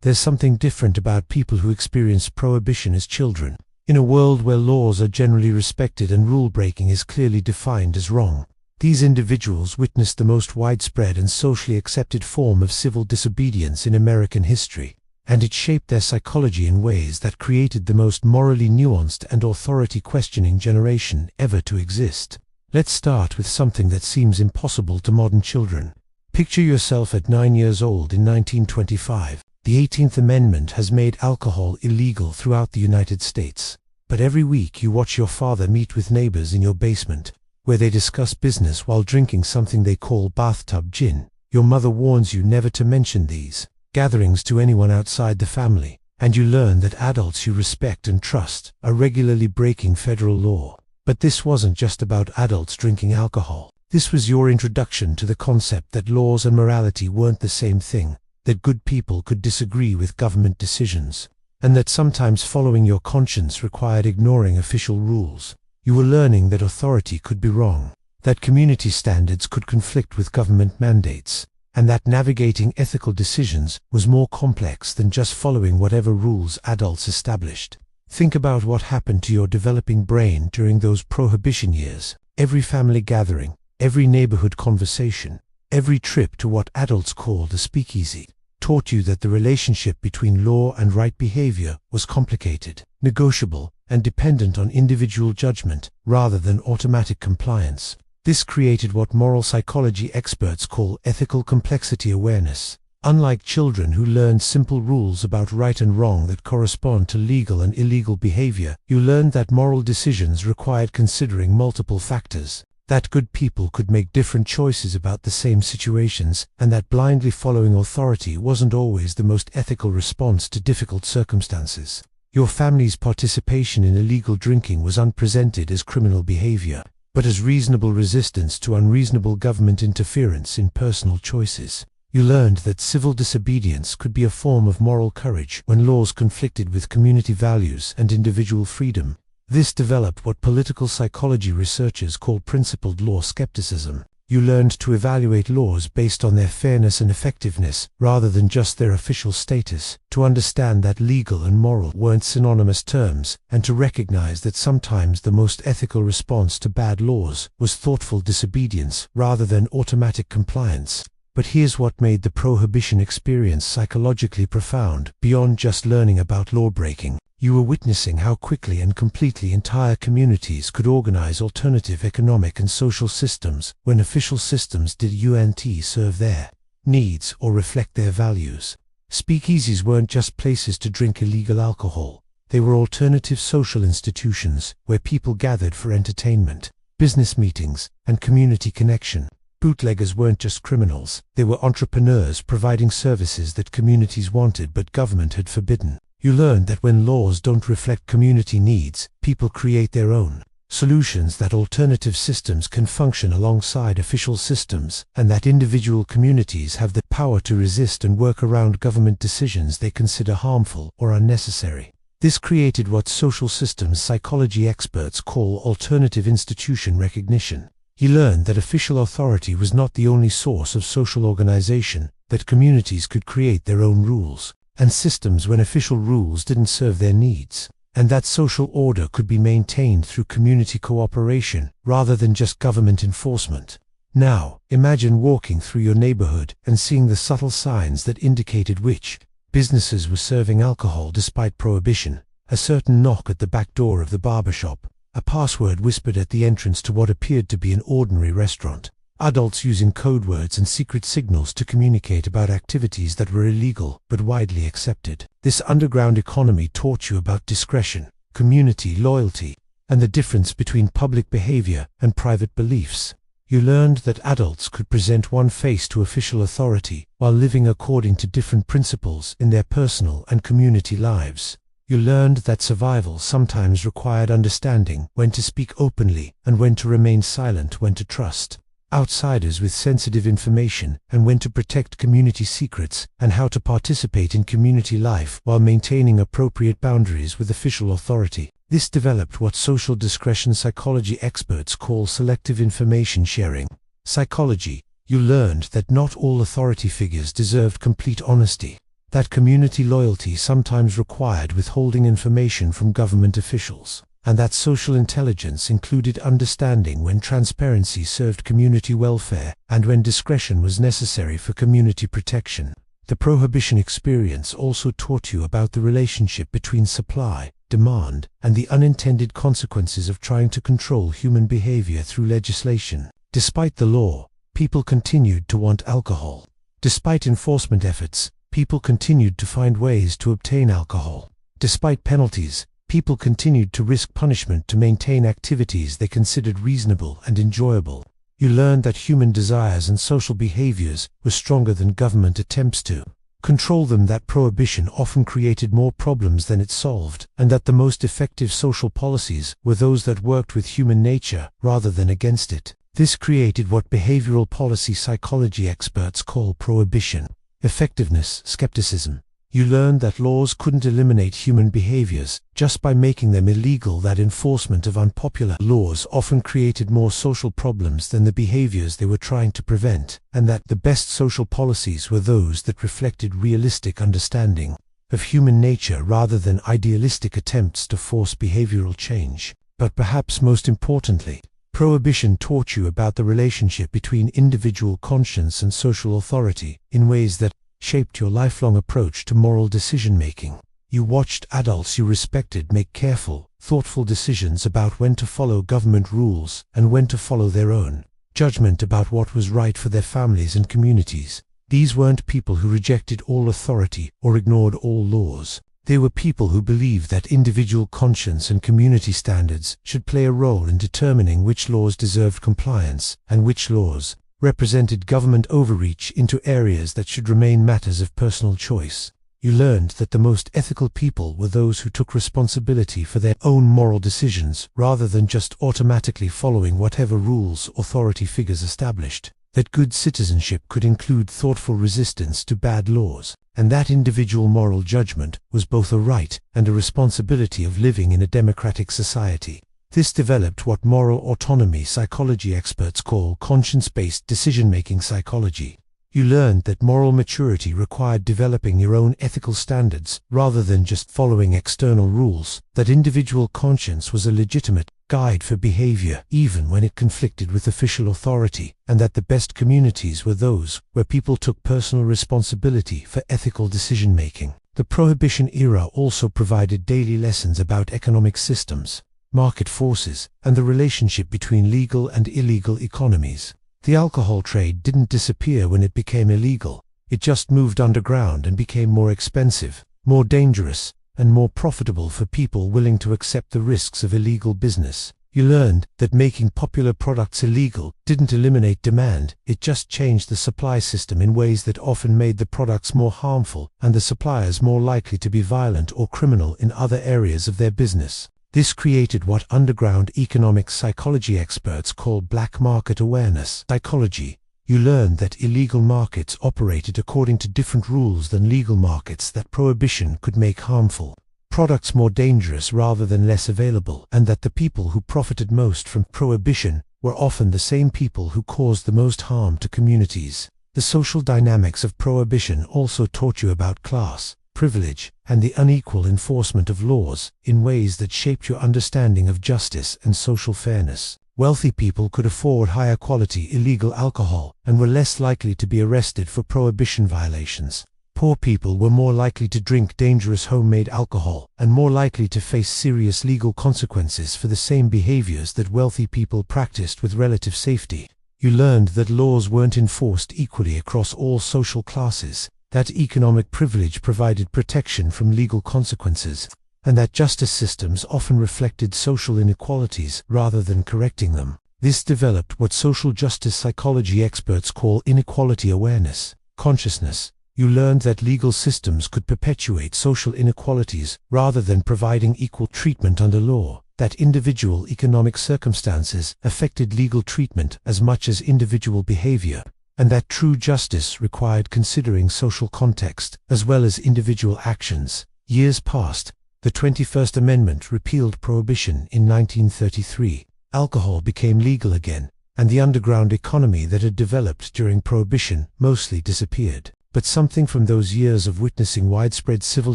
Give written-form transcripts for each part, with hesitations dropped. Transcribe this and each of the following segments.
there's something different about people who experienced prohibition as children. In a world where laws are generally respected and rule-breaking is clearly defined as wrong, these individuals witnessed the most widespread and socially accepted form of civil disobedience in American history, and it shaped their psychology in ways that created the most morally nuanced and authority-questioning generation ever to exist. Let's start with something that seems impossible to modern children. Picture yourself at 9 years old in 1925. The 18th Amendment has made alcohol illegal throughout the United States. But every week you watch your father meet with neighbors in your basement, where they discuss business while drinking something they call bathtub gin. Your mother warns you never to mention these gatherings to anyone outside the family, and you learn that adults you respect and trust are regularly breaking federal law. But this wasn't just about adults drinking alcohol. This was your introduction to the concept that laws and morality weren't the same thing, that good people could disagree with government decisions, and that sometimes following your conscience required ignoring official rules. You were learning that authority could be wrong, that community standards could conflict with government mandates, and that navigating ethical decisions was more complex than just following whatever rules adults established. Think about what happened to your developing brain during those prohibition years. Every family gathering, every neighborhood conversation, every trip to what adults called a speakeasy taught you that the relationship between law and right behavior was complicated, negotiable, and dependent on individual judgment rather than automatic compliance. This created what moral psychology experts call ethical complexity awareness. Unlike children who learned simple rules about right and wrong that correspond to legal and illegal behavior, you learned that moral decisions required considering multiple factors, that good people could make different choices about the same situations, and that blindly following authority wasn't always the most ethical response to difficult circumstances. Your family's participation in illegal drinking was unpresented as criminal behavior, but as reasonable resistance to unreasonable government interference in personal choices. You learned that civil disobedience could be a form of moral courage when laws conflicted with community values and individual freedom. This developed what political psychology researchers call principled law skepticism. You learned to evaluate laws based on their fairness and effectiveness rather than just their official status, to understand that legal and moral weren't synonymous terms, and to recognize that sometimes the most ethical response to bad laws was thoughtful disobedience rather than automatic compliance. But here's what made the prohibition experience psychologically profound. Beyond just learning about lawbreaking, you were witnessing how quickly and completely entire communities could organize alternative economic and social systems when official systems didn't serve their needs or reflect their values. Speakeasies weren't just places to drink illegal alcohol. They were alternative social institutions where people gathered for entertainment, business meetings, and community connection. Bootleggers weren't just criminals. They were entrepreneurs providing services that communities wanted but government had forbidden. You learned that when laws don't reflect community needs, people create their own solutions, that alternative systems can function alongside official systems, and that individual communities have the power to resist and work around government decisions they consider harmful or unnecessary. This created what social systems psychology experts call alternative institution recognition. He learned that official authority was not the only source of social organization, that communities could create their own rules and systems when official rules didn't serve their needs, and that social order could be maintained through community cooperation rather than just government enforcement. Now, imagine walking through your neighborhood and seeing the subtle signs that indicated which businesses were serving alcohol despite prohibition. A certain knock at the back door of the barbershop, a password whispered at the entrance to what appeared to be an ordinary restaurant, adults using code words and secret signals to communicate about activities that were illegal but widely accepted. This underground economy taught you about discretion, community loyalty, and the difference between public behavior and private beliefs. You learned that adults could present one face to official authority while living according to different principles in their personal and community lives. You learned that survival sometimes required understanding when to speak openly and when to remain silent, when to trust outsiders with sensitive information and when to protect community secrets, and how to participate in community life while maintaining appropriate boundaries with official authority. This developed what social discretion psychology experts call selective information sharing. Psychology. You learned that not all authority figures deserved complete honesty. that community loyalty sometimes required withholding information from government officials, and that social intelligence included understanding when transparency served community welfare and when discretion was necessary for community protection. The Prohibition experience also taught you about the relationship between supply, demand, and the unintended consequences of trying to control human behavior through legislation. Despite the law, people continued to want alcohol. Despite enforcement efforts, people continued to find ways to obtain alcohol. Despite penalties, people continued to risk punishment to maintain activities they considered reasonable and enjoyable. You learned that human desires and social behaviors were stronger than government attempts to control them, that prohibition often created more problems than it solved, and that the most effective social policies were those that worked with human nature rather than against it. This created what behavioral policy psychology experts call prohibition. Effectiveness, skepticism. You learned that laws couldn't eliminate human behaviors just by making them illegal, that enforcement of unpopular laws often created more social problems than the behaviors they were trying to prevent, and that the best social policies were those that reflected realistic understanding of human nature rather than idealistic attempts to force behavioral change. But perhaps most importantly, Prohibition taught you about the relationship between individual conscience and social authority in ways that shaped your lifelong approach to moral decision-making. You watched adults you respected make careful, thoughtful decisions about when to follow government rules and when to follow their own judgment about what was right for their families and communities. These weren't people who rejected all authority or ignored all laws. They were people who believed that individual conscience and community standards should play a role in determining which laws deserved compliance and which laws represented government overreach into areas that should remain matters of personal choice. You learned that the most ethical people were those who took responsibility for their own moral decisions rather than just automatically following whatever rules authority figures established. That good citizenship could include thoughtful resistance to bad laws, and that individual moral judgment was both a right and a responsibility of living in a democratic society. This developed what moral autonomy psychology experts call conscience-based decision-making psychology. You learned that moral maturity required developing your own ethical standards rather than just following external rules, that individual conscience was a legitimate guide for behavior even when it conflicted with official authority, and that the best communities were those where people took personal responsibility for ethical decision-making. The Prohibition era also provided daily lessons about economic systems, market forces, and the relationship between legal and illegal economies. The alcohol trade didn't disappear when it became illegal. It just moved underground and became more expensive, more dangerous, and more profitable for people willing to accept the risks of illegal business. You learned that making popular products illegal didn't eliminate demand, it just changed the supply system in ways that often made the products more harmful and the suppliers more likely to be violent or criminal in other areas of their business. This created what underground economic psychology experts call black market awareness psychology. You learned that illegal markets operated according to different rules than legal markets, that prohibition could make harmful products more dangerous rather than less available, and that the people who profited most from prohibition were often the same people who caused the most harm to communities. The social dynamics of prohibition also taught you about class, privilege, and the unequal enforcement of laws in ways that shaped your understanding of justice and social fairness. Wealthy people could afford higher quality illegal alcohol and were less likely to be arrested for prohibition violations. Poor people were more likely to drink dangerous homemade alcohol and more likely to face serious legal consequences for the same behaviors that wealthy people practiced with relative safety. You learned that laws weren't enforced equally across all social classes, that economic privilege provided protection from legal consequences, and that justice systems often reflected social inequalities rather than correcting them. This developed what social justice psychology experts call inequality awareness consciousness. You learned that legal systems could perpetuate social inequalities rather than providing equal treatment under law, that individual economic circumstances affected legal treatment as much as individual behavior, and that true justice required considering social context as well as individual actions. Years passed. The 21st Amendment repealed prohibition in 1933. Alcohol became legal again, and the underground economy that had developed during prohibition mostly disappeared. but something from those years of witnessing widespread civil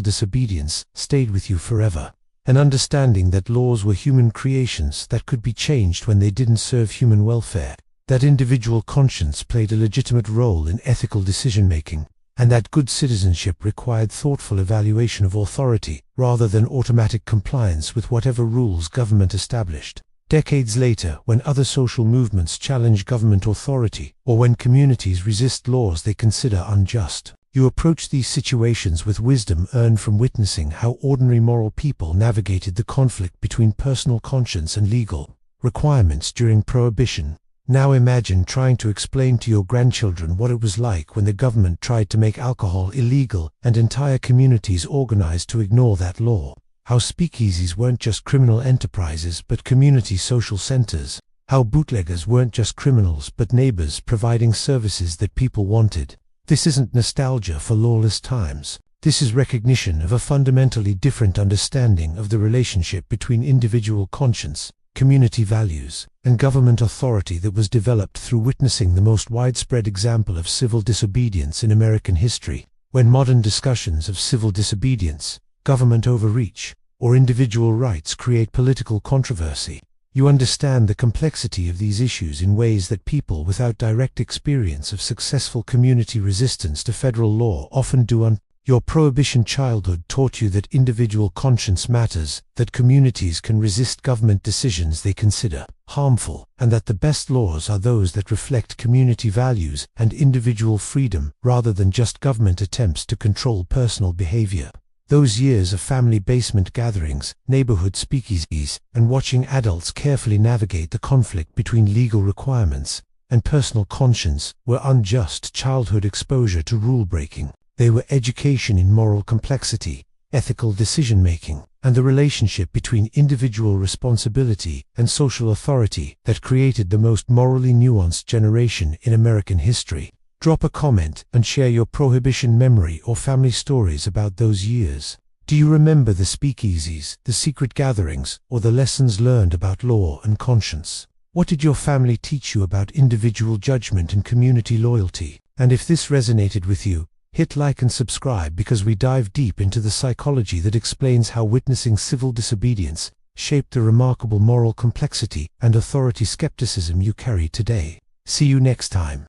disobedience stayed with you forever. An understanding that laws were human creations that could be changed when they didn't serve human welfare, that individual conscience played a legitimate role in ethical decision-making, and that good citizenship required thoughtful evaluation of authority rather than automatic compliance with whatever rules government established. Decades later, when other social movements challenge government authority, or when communities resist laws they consider unjust, you approach these situations with wisdom earned from witnessing how ordinary moral people navigated the conflict between personal conscience and legal requirements during Prohibition. Now imagine trying to explain to your grandchildren what it was like when the government tried to make alcohol illegal and entire communities organized to ignore that law. How speakeasies weren't just criminal enterprises but community social centers. How bootleggers weren't just criminals but neighbors providing services that people wanted. This isn't nostalgia for lawless times. This is recognition of a fundamentally different understanding of the relationship between individual conscience, community values, and government authority that was developed through witnessing the most widespread example of civil disobedience in American history. When modern discussions of civil disobedience, government overreach, or individual rights create political controversy, you understand the complexity of these issues in ways that people without direct experience of successful community resistance to federal law often do. Your Prohibition childhood taught you that individual conscience matters, that communities can resist government decisions they consider harmful, and that the best laws are those that reflect community values and individual freedom rather than just government attempts to control personal behavior. Those years of family basement gatherings, neighborhood speakeasies, and watching adults carefully navigate the conflict between legal requirements and personal conscience were unjust childhood exposure to rule-breaking. They were education in moral complexity, ethical decision-making, and the relationship between individual responsibility and social authority that created the most morally nuanced generation in American history. Drop a comment and share your Prohibition memory or family stories about those years. Do you remember the speakeasies, the secret gatherings, or the lessons learned about law and conscience? What did your family teach you about individual judgment and community loyalty? And if this resonated with you, hit like and subscribe because we dive deep into the psychology that explains how witnessing civil disobedience shaped the remarkable moral complexity and authority skepticism you carry today. See you next time.